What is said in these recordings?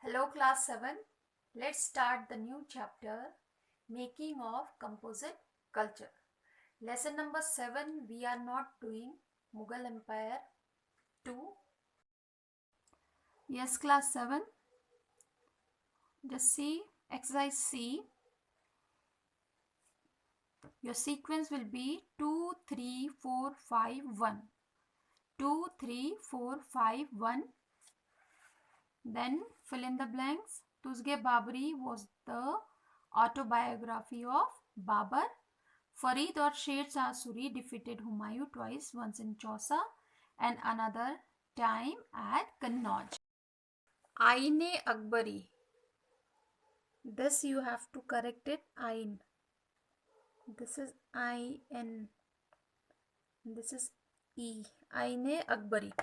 Hello class 7. Let's start the new chapter, Making of Composite Culture. Lesson number 7, we are not doing Mughal Empire 2. Yes class 7. Just see exercise C. Your sequence will be 2, 3, 4, 5, 1. 2, 3, 4, 5, 1. Then fill in the blanks. Tuzge Babri was the autobiography of Babar. Farid or Sher Shah Suri defeated Humayun twice, once in Chausa and another time at Kannauj. Aine Akbari. This you have to correct it. Ain. This is I-N. This is E. Aine Akbari.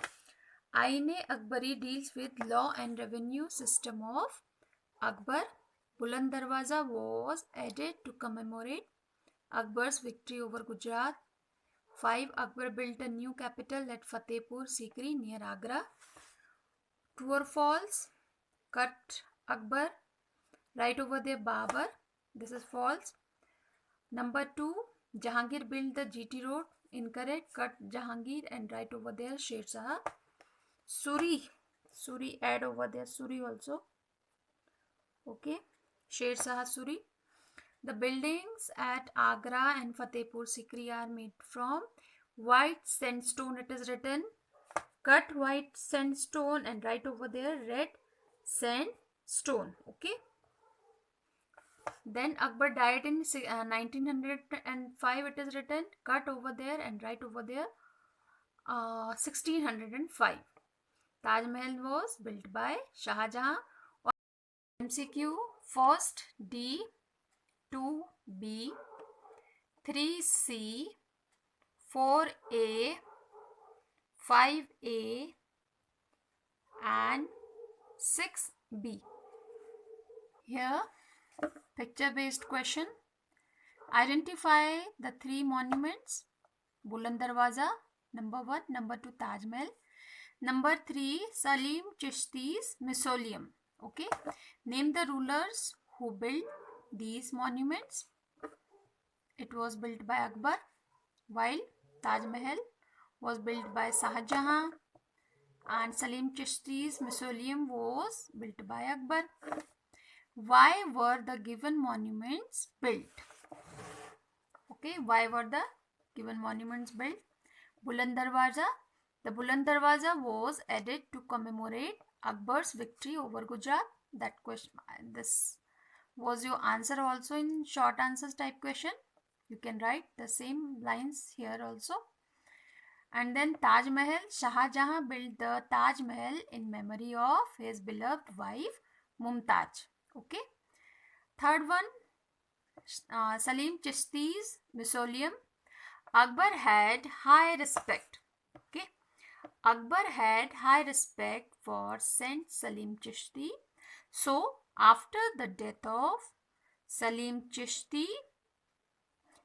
Aine Akbari deals with law and revenue system of Akbar. Buland Darwaza was added to commemorate Akbar's victory over Gujarat. 5. Akbar built a new capital at Fatehpur Sikri near Agra. True or false? Cut Akbar. Right over there Babar. This is false. Number 2. Jahangir built the GT road. Incorrect. Cut Jahangir and right over there Sher Shah Suri. Suri add over there Suri also. Okay. Sher Shah Suri. The buildings at Agra and Fatehpur Sikri are made from white sandstone. It is written. Cut white sandstone and write over there red sandstone. Okay. Then Akbar died in 1905. It is written. Cut over there and write over there 1605. Taj Mahal was built by Shah Jahan. MCQ first D, 2B, 3C, 4A, 5A and 6B. Here picture based question. Identify the three monuments. Buland Darwaza, number 1. Number 2, Taj Mahal. Number 3, Salim Chishti's Mausoleum. Okay. Name the rulers who built these monuments. It was built by Akbar, while Taj Mahal was built by Shah Jahan and Salim Chishti's Mausoleum was built by Akbar. Why were the given monuments built? Okay, why were the given monuments built? Buland Darwaza. The Buland Darwaza was added to commemorate Akbar's victory over Gujarat. That question, this was your answer also in short answers type question. You can write the same lines here also. And then Taj Mahal. Shah Jahan built the Taj Mahal in memory of his beloved wife Mumtaz. Okay. Third one, Salim Chishti's Mausoleum. Akbar had high respect. Okay. Akbar had high respect for Saint Salim Chishti. So, after the death of Salim Chishti,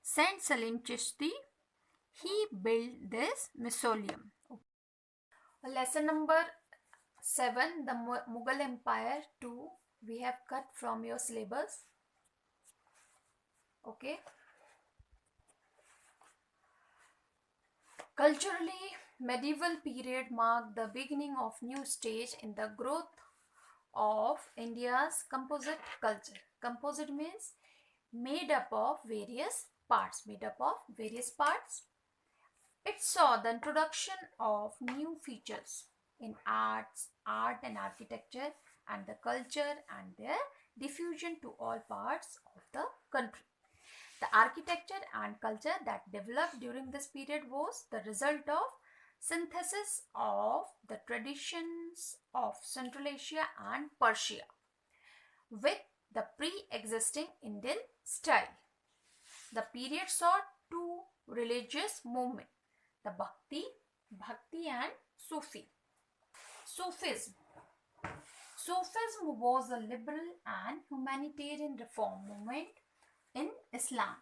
Saint Salim Chishti, he built this mausoleum. Okay. Lesson number 7, the Mughal Empire 2, we have cut from your syllabus. Okay. Culturally, medieval period marked the beginning of new stage in the growth of India's composite culture. Composite means made up of various parts. It saw the introduction of new features in art and architecture and the culture and their diffusion to all parts of the country. The architecture and culture that developed during this period was the result of synthesis of the traditions of Central Asia and Persia with the pre-existing Indian style. The period saw two religious movements, the Bhakti and Sufi. Sufism was a liberal and humanitarian reform movement in Islam.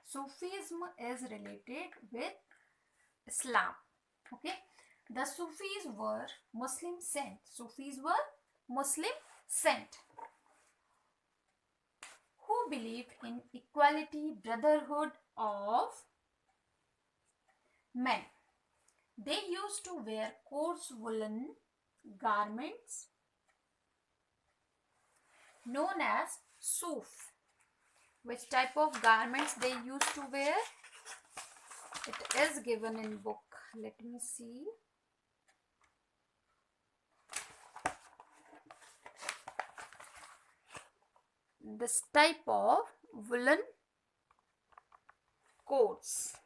Sufism is related with Islam. Okay. The Sufis were Muslim saints. saint who believed in equality, brotherhood of men. They used to wear coarse woolen garments known as suf. Which type of garments they used to wear? It is given in book. Let me see. This type of woolen coats.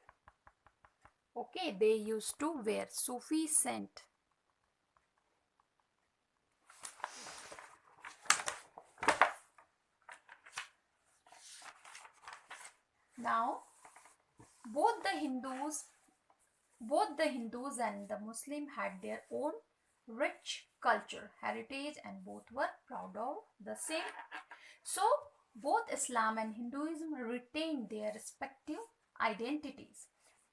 Okay, they used to wear Sufi scent. Now, both the Hindus and the Muslim had their own rich culture, heritage, and both were proud of the same. So, both Islam and Hinduism retained their respective identities.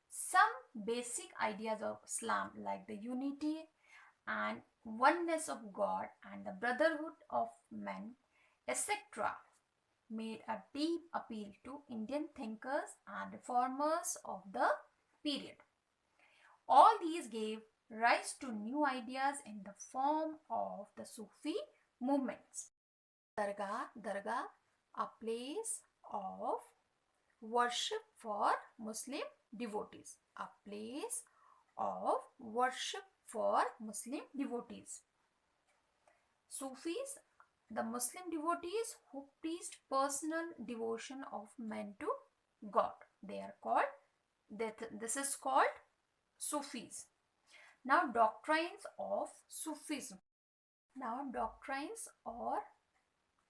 Some basic ideas of Islam, like the unity and oneness of God and the brotherhood of men, etc., made a deep appeal to Indian thinkers and reformers of the period. All these gave rise to new ideas in the form of the Sufi movements. Dargah, a place of worship for Muslim devotees. A place of worship for Muslim devotees. Sufis, the Muslim devotees who preached personal devotion of men to God. They are called, this is called Sufis. Now, doctrines of Sufism. Now, doctrines or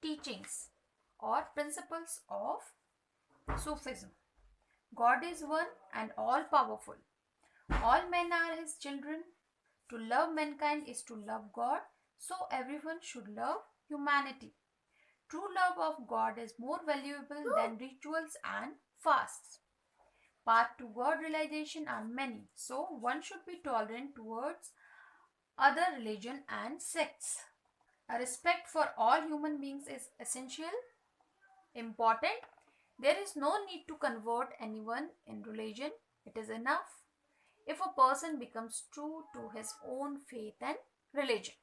teachings or principles of Sufism. God is one and all powerful. All men are his children. To love mankind is to love God, so everyone should love humanity. True love of God is more valuable than rituals and fasts. Paths to God realization are many, so one should be tolerant towards other religion and sects. A respect for all human beings is essential, important. There is no need to convert anyone in religion. It is enough if a person becomes true to his own faith and religion.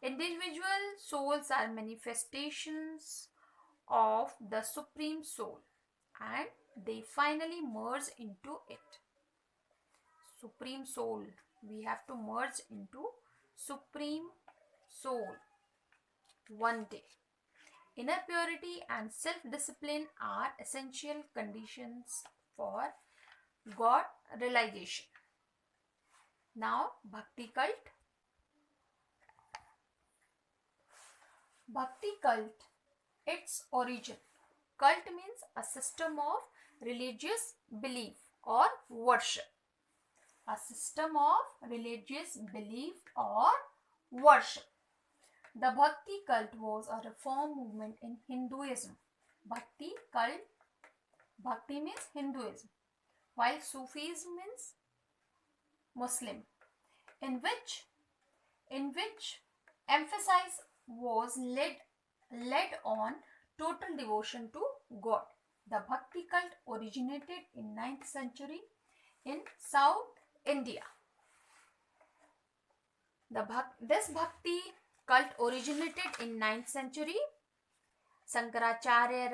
Individual souls are manifestations of the Supreme Soul and they finally merge into it. Supreme Soul. We have to merge into Supreme Soul one day. Inner purity and self-discipline are essential conditions for God realization. Now, Bhakti cult. Bhakti cult, its origin. Cult means a system of religious belief or worship. A system of religious belief or worship. The Bhakti cult was a reform movement in Hinduism. Bhakti cult, Bhakti means Hinduism, while Sufism means Muslim, in which emphasis was led on total devotion to God. The Bhakti cult originated in 9th century in South India. This Bhakti cult originated in 9th century. Shankaracharya,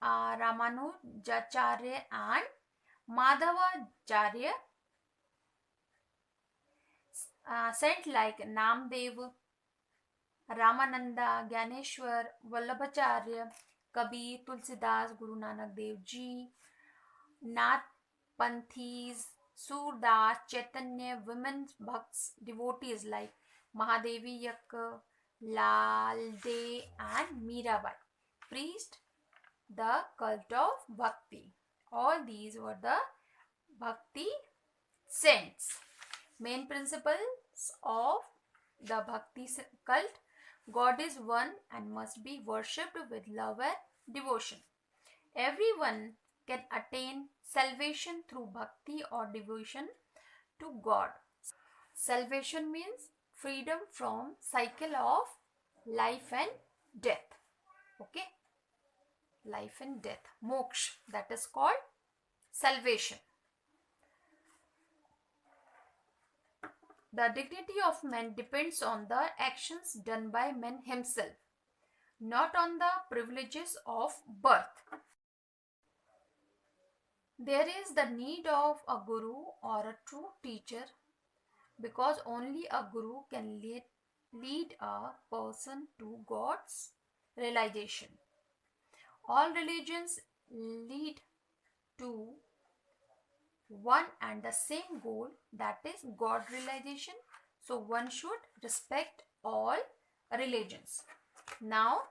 Ramanujacharya and Madhavacharya, saint like Namdev, Ramananda, Gyaneshwar, Vallabhacharya, Kabir, Tulsidas, Guru Nanak Dev Ji, Nath Panthis, Surdas, Chaitanya, women bhakts, devotees like Mahadevi Yak, Lalde and Mirabai preached the cult of Bhakti. All these were the Bhakti saints. Main principles of the Bhakti cult: God is one and must be worshipped with love and devotion. Everyone can attain salvation through bhakti or devotion to God. Salvation means freedom from cycle of life and death. Okay, life and death, moksha, that is called salvation. The dignity of man depends on the actions done by man himself, not on the privileges of birth. There is the need of a guru or a true teacher, because only a guru can lead a person to God's realization. All religions lead to one and the same goal, that is God realization. So one should respect all religions. Now,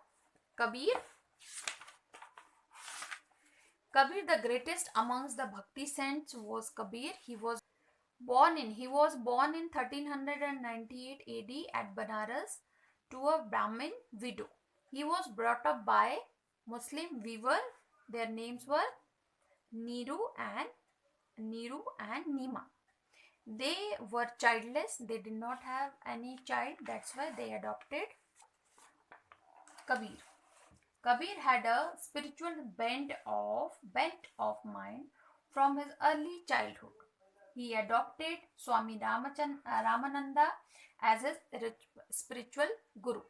Kabir, the greatest amongst the Bhakti saints was Kabir. He was born in 1398 AD at Banaras to a Brahmin widow. He was brought up by Muslim weaver. Their names were Niru and Nima. They were childless. They did not have any child. That's why they adopted Kabir. Kabir had a spiritual bent of mind from his early childhood. He adopted Swami Ramananda as his spiritual guru.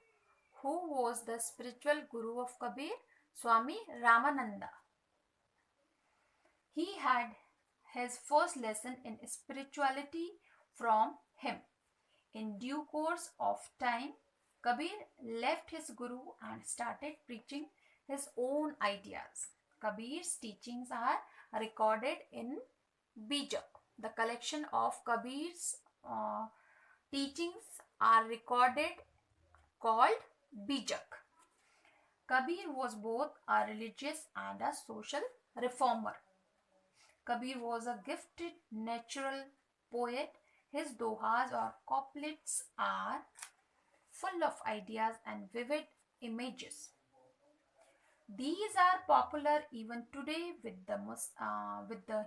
Who was the spiritual guru of Kabir? Swami Ramananda. He had his first lesson in spirituality from him. In due course of time, Kabir left his guru and started preaching his own ideas. Kabir's teachings are recorded in Bijak. The collection of Kabir's teachings are recorded called Bijak. Kabir was both a religious and a social reformer. Kabir was a gifted natural poet. His dohas or couplets are full of ideas and vivid images. These are popular even today with the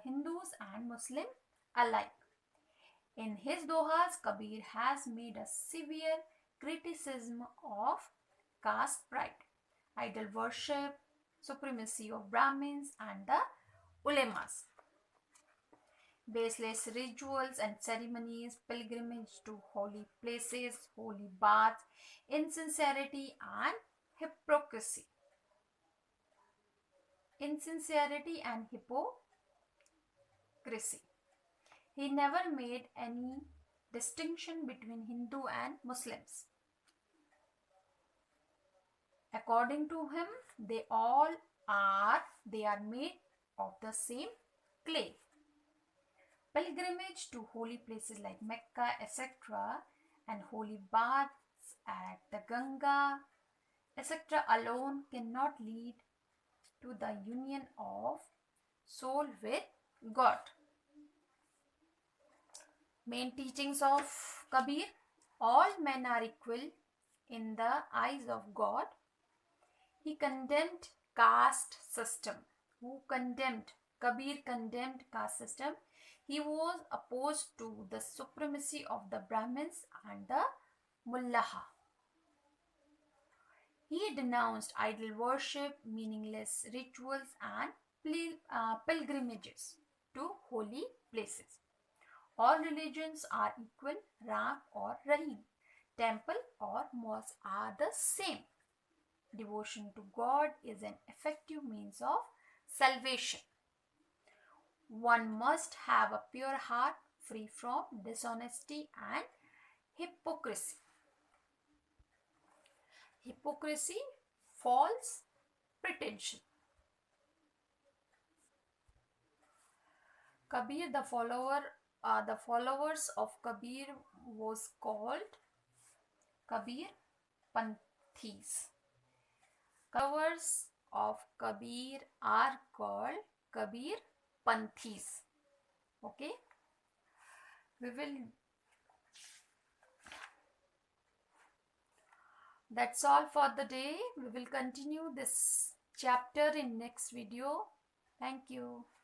Hindus and Muslim alike. In his dohas, Kabir has made a severe criticism of caste pride, idol worship, supremacy of Brahmins and the ulemas, baseless rituals and ceremonies, pilgrimage to holy places, holy baths, insincerity and hypocrisy. He never made any distinction between Hindu and Muslims. According to him, they are made of the same clay. Pilgrimage to holy places like Mecca, etc., and holy baths at the Ganga, etc., alone cannot lead to the union of soul with God. Main teachings of Kabir: all men are equal in the eyes of God. He condemned caste system. Who condemned? Kabir condemned caste system. He was opposed to the supremacy of the Brahmins and the Mullaha. He denounced idol worship, meaningless rituals and pilgrimages to holy places. All religions are equal. Ram or Rahim, temple or mosque are the same. Devotion to God is an effective means of salvation. One must have a pure heart free from dishonesty and hypocrisy. Hypocrisy, false pretension. Kabir, the followers of Kabir was called Kabir Panthis. Followers of Kabir are called Kabir Panthis. Okay, that's all for the day. We will continue this chapter in next video. Thank you.